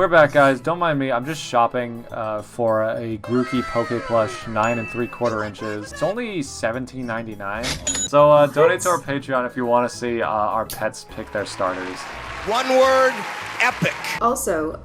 We're back, guys. Don't mind me. I'm just shopping for a Grookey Poke Plush 9 3/4 inches. It's only $17.99. So donate to our Patreon if you want to see our pets pick their starters. One word, epic. Also,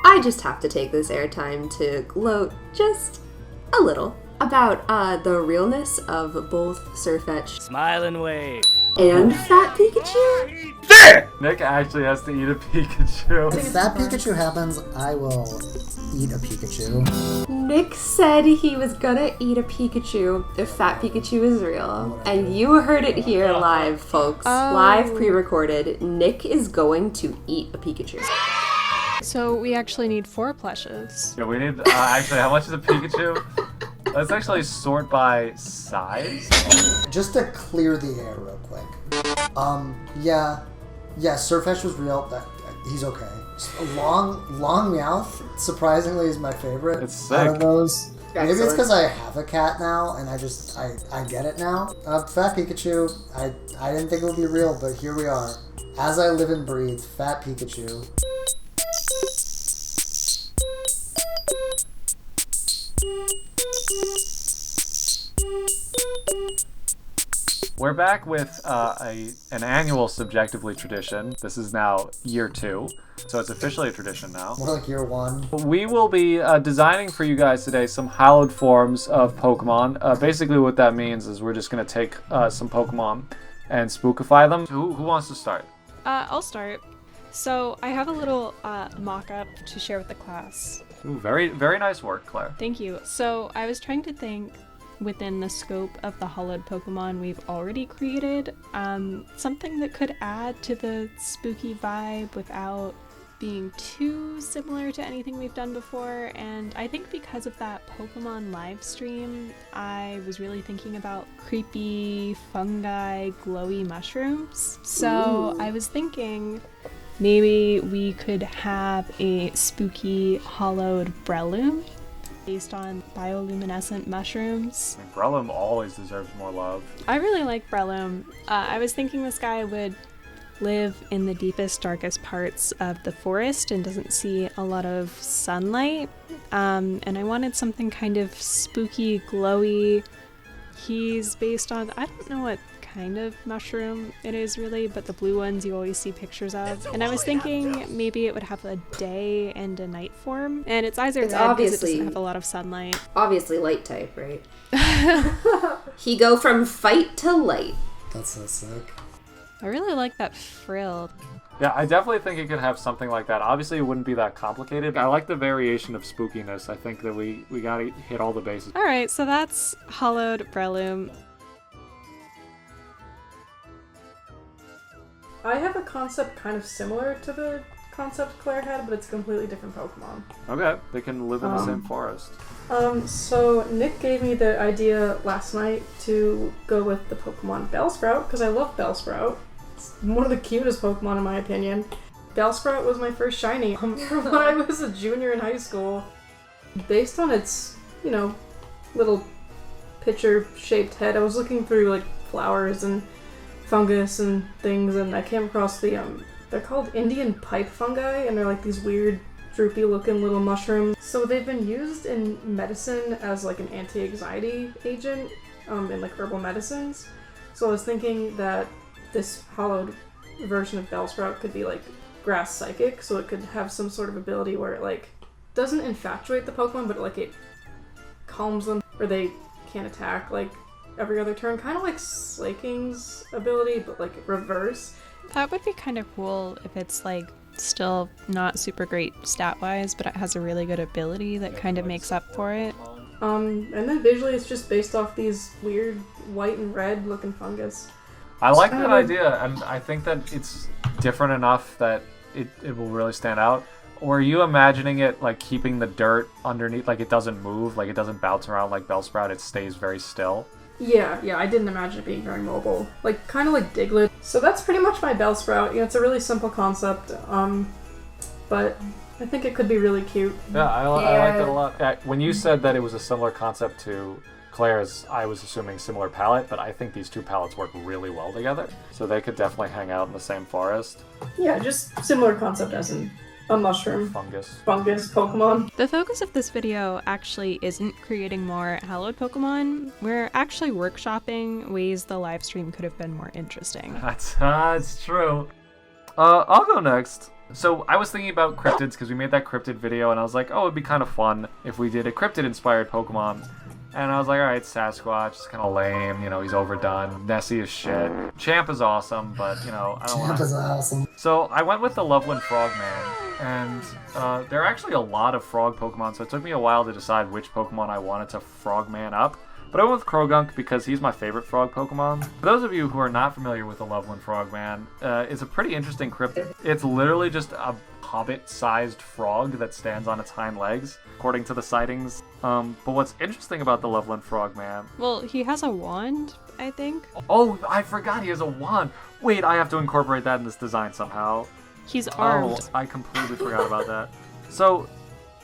I just have to take this airtime to gloat just a little about the realness of both Sirfetch'd Smile and wave. and Fat Pikachu. Nick actually has to eat a Pikachu. If that Pikachu happens, I will eat a Pikachu. Nick said he was gonna eat a Pikachu if Fat Pikachu is real. And you heard it here live, folks. Live pre-recorded. Nick is going to eat a Pikachu. So we actually need 4 plushes. Yeah, we need, actually, how much is a Pikachu? Let's actually sort by size. Just to clear the air real quick. Yeah, Sirfetch'd was real. He's okay. Just a long mouth, surprisingly, is my favorite. It's sick. Out of those. Maybe it's Excellent. because I have a cat now, and I get it now. Fat Pikachu, I didn't think it would be real, but here we are. As I live and breathe, Fat Pikachu. We're back with an annual Subjectively tradition. This is now year 2, so it's officially a tradition now. More like year 1. We will be designing for you guys today some hallowed forms of Pokemon. Basically what that means is we're just going to take some Pokemon and spookify them. Who wants to start? I'll start. So I have a little mock-up to share with the class. Ooh, very, very nice work, Claire. Thank you. So I was trying to think within the scope of the Hallowed Pokemon we've already created, something that could add to the spooky vibe without being too similar to anything we've done before. And I think because of that Pokemon live stream, I was really thinking about creepy fungi glowy mushrooms. So I was thinking maybe we could have a spooky hollowed Breloom based on bioluminescent mushrooms. Breloom always deserves more love. I really like Breloom. I was thinking this guy would live in the deepest, darkest parts of the forest and doesn't see a lot of sunlight. And I wanted something kind of spooky, glowy. He's based on, I don't know what kind of mushroom it is really, but the blue ones you always see pictures of. And I was thinking maybe it would have a day and a night form. And its eyes are red because it doesn't have a lot of sunlight. Obviously light type, right? He go from fight to light. That's so sick. I really like that frill. Yeah, I definitely think it could have something like that. Obviously, it wouldn't be that complicated. I like the variation of spookiness. I think that we gotta hit all the bases. Alright, so that's Hallowed Breloom. I have a concept kind of similar to the concept Claire had, but it's a completely different Pokemon. Okay, they can live in the same forest. So Nick gave me the idea last night to go with the Pokemon Bellsprout, because I love Bellsprout. It's one of the cutest Pokemon in my opinion. Bellsprout was my first shiny from when I was a junior in high school. Based on its, little pitcher-shaped head, I was looking through, flowers and fungus and things, and I came across the, they're called Indian pipe fungi, and they're these weird droopy looking little mushrooms. So they've been used in medicine as an anti-anxiety agent in herbal medicines. So I was thinking that this hollowed version of Bellsprout could be grass psychic, so it could have some sort of ability where it doesn't infatuate the Pokemon, but it calms them, or they can't attack every other turn, kind of like Slaking's ability, but reverse. That would be kind of cool if it's still not super great stat-wise, but it has a really good ability that kind of makes up for it. And then visually it's just based off these weird white and red looking fungus. I like that idea, and I think that it's different enough that it will really stand out. Or are you imagining it keeping the dirt underneath, it doesn't move, it doesn't bounce around like Bellsprout, it stays very still? Yeah, I didn't imagine it being very mobile. Kind of like Diglett. So that's pretty much my Bellsprout. It's a really simple concept, but I think it could be really cute. Yeah, I like that a lot. When you said that it was a similar concept to Claire's, I was assuming similar palette, but I think these two palettes work really well together, so they could definitely hang out in the same forest. Yeah, just similar concept as in A mushroom. Fungus. Fungus Pokemon. The focus of this video actually isn't creating more Hallowed Pokemon. We're actually workshopping ways the live stream could have been more interesting. That's true. I'll go next. So I was thinking about cryptids because we made that cryptid video, and I was like, oh, it'd be kind of fun if we did a cryptid-inspired Pokemon. And I was like, alright, Sasquatch is kind of lame, you know, he's overdone. Nessie is shit. Champ is awesome, but, you know, I don't want Champ to... is awesome. So I went with the Loveland Frogman, and there are actually a lot of frog Pokemon, so it took me a while to decide which Pokemon I wanted to Frogman up. But I went with Krogunk because he's my favorite frog Pokemon. For those of you who are not familiar with the Loveland Frogman, it's a pretty interesting cryptid. It's literally just a hobbit-sized frog that stands on its hind legs, according to the sightings. But what's interesting about the Loveland Frogman... Well, he has a wand, I think. Oh, I forgot he has a wand! Wait, I have to incorporate that in this design somehow. He's armed. Oh, I completely forgot about that. So,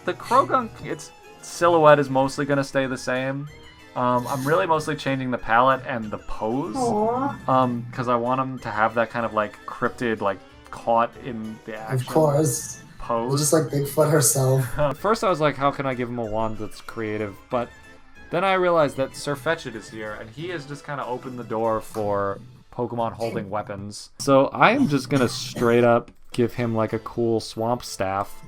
the Krogunk, its silhouette is mostly going to stay the same. I'm really mostly changing the palette and the pose. Aww. Because I want him to have that kind of like cryptid, like caught in the action Of course. pose. Just like Bigfoot herself. At first I was like, how can I give him a wand that's creative? But then I realized that Sir Fetchit is here, and he has just kind of opened the door for Pokemon holding weapons. So I am just gonna straight up give him like a cool swamp staff.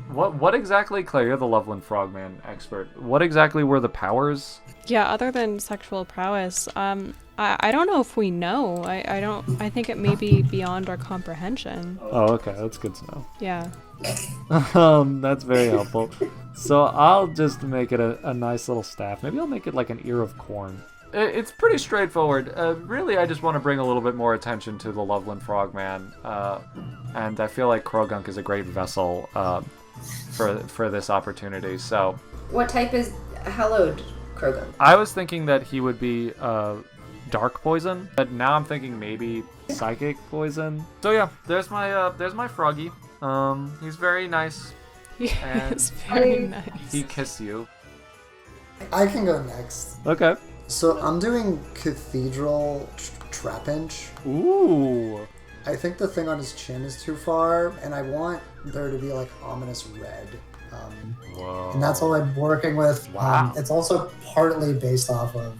What exactly, Claire, you're the Loveland Frogman expert. What exactly were the powers? Yeah, other than sexual prowess, I don't know if we know. I think it may be beyond our comprehension. Oh, okay, that's good to know. Yeah. That's very helpful. So I'll just make it a nice little staff. Maybe I'll make it like an ear of corn. It's pretty straightforward. Really, I just want to bring a little bit more attention to the Loveland Frogman. And I feel like Krogunk is a great vessel for this opportunity. So What type is Hallowed Krogunk? I was thinking that he would be dark poison, but now I'm thinking maybe psychic poison. So yeah, there's my froggy. He's very nice. He And- is very nice. He kissed you. I can go next. Okay. So I'm doing Cathedral Trapinch. Ooh. I think the thing on his chin is too far, and I want there to be like ominous red. Whoa. And that's all I'm working with. Wow. It's also partly based off of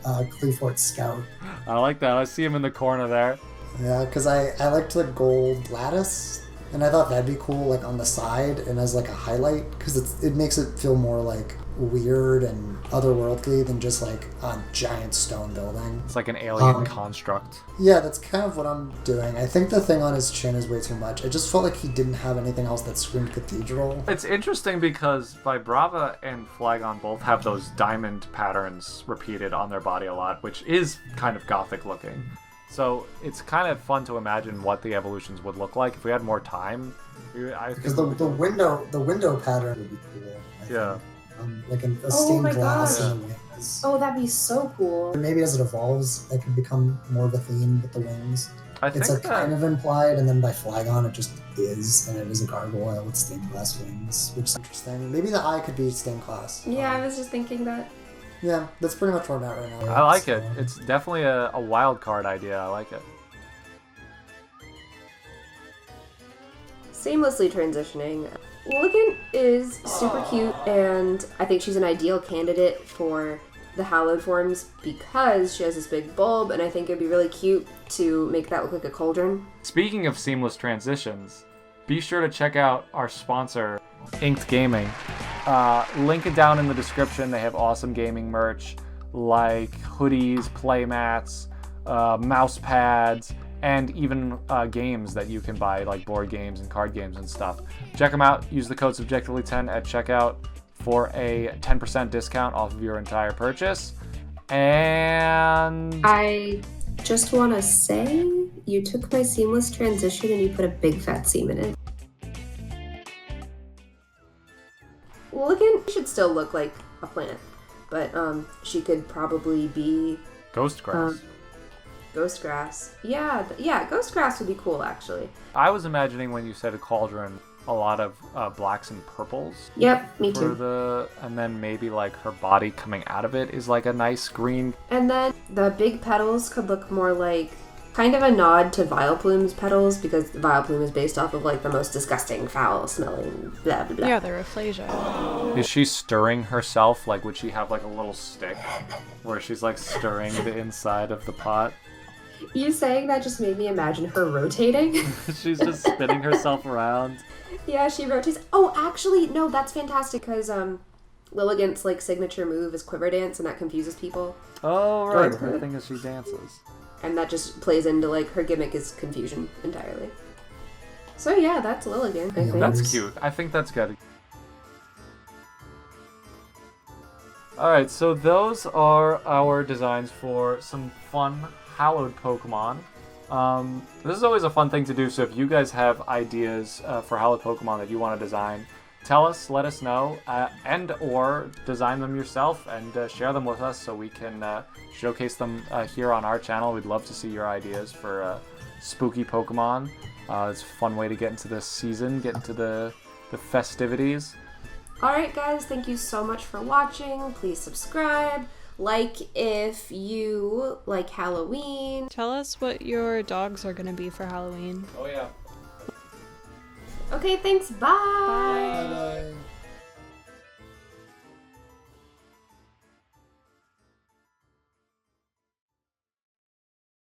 Cleefort Scout. I like that. I see him in the corner there. Yeah, because I liked the gold lattice, and I thought that'd be cool, like on the side and as like a highlight, because it makes it feel more like weird and otherworldly than just like a giant stone building. It's like an alien construct. Yeah, that's kind of what I'm doing. I think the thing on his chin is way too much. It just felt like he didn't have anything else that screamed cathedral. It's interesting because Vibrava and Flygon both have those diamond patterns repeated on their body a lot, which is kind of gothic looking. So it's kind of fun to imagine what the evolutions would look like if we had more time. Because the window pattern would be cool. I think. Yeah. Like a Oh stained my glass gosh. in the wings. Oh, that'd be so cool. Maybe as it evolves, that could become more of a theme with the wings. I think It's like that kind of implied, and then by Flygon it just is, and it is a gargoyle with stained glass wings, which is interesting. Maybe the eye could be stained glass. Yeah, I was just thinking that. Yeah, that's pretty much where I'm at right now. I like So- it. It's definitely a wild card idea. I like it. Seamlessly transitioning. Logan is super cute, and I think she's an ideal candidate for the hallowed forms because she has this big bulb, and I think it'd be really cute to make that look like a cauldron. Speaking of seamless transitions, be sure to check out our sponsor, Inked Gaming. Link it down in the description. They have awesome gaming merch like hoodies, playmats, mouse pads, and even games that you can buy, like board games and card games and stuff. Check them out. Use the code Subjectively10 at checkout for a 10% discount off of your entire purchase. And I just want to say, you took my seamless transition and you put a big fat seam in it. Logan should still look like a plant, but she could probably be Ghost Grass. ghost grass. Yeah, ghost grass would be cool actually. I was imagining when you said a cauldron, a lot of blacks and purples. Yep, me For too. and then maybe like her body coming out of it is like a nice green. And then the big petals could look more like Kind of a nod to Vileplume's petals, because Vileplume is based off of like the most disgusting, foul-smelling blah blah blah. Yeah, they're aphasia. Is she stirring herself? Like, would she have like a little stick where she's like stirring the inside of the pot? You saying that just made me imagine her rotating. She's just spinning herself around. Yeah, she rotates. Oh, actually, no, that's fantastic, because Lilligant's like signature move is Quiver Dance, and that confuses people. Oh, right. Her thing is she dances. And that just plays into like her gimmick is confusion entirely. So yeah, that's Lilligant, I think. That's cute. I think that's good. Alright, so those are our designs for some fun Hallowed Pokemon. This is always a fun thing to do, so if you guys have ideas for Hallowed Pokemon that you want to design, tell us, let us know, and or design them yourself and share them with us so we can showcase them here on our channel. We'd love to see your ideas for spooky Pokemon. It's a fun way to get into this season, get into the festivities. Alright guys, thank you so much for watching. Please subscribe. Like if you like Halloween. Tell us what your dogs are gonna be for Halloween. Oh yeah. Okay, thanks. Bye. Bye. Bye-bye.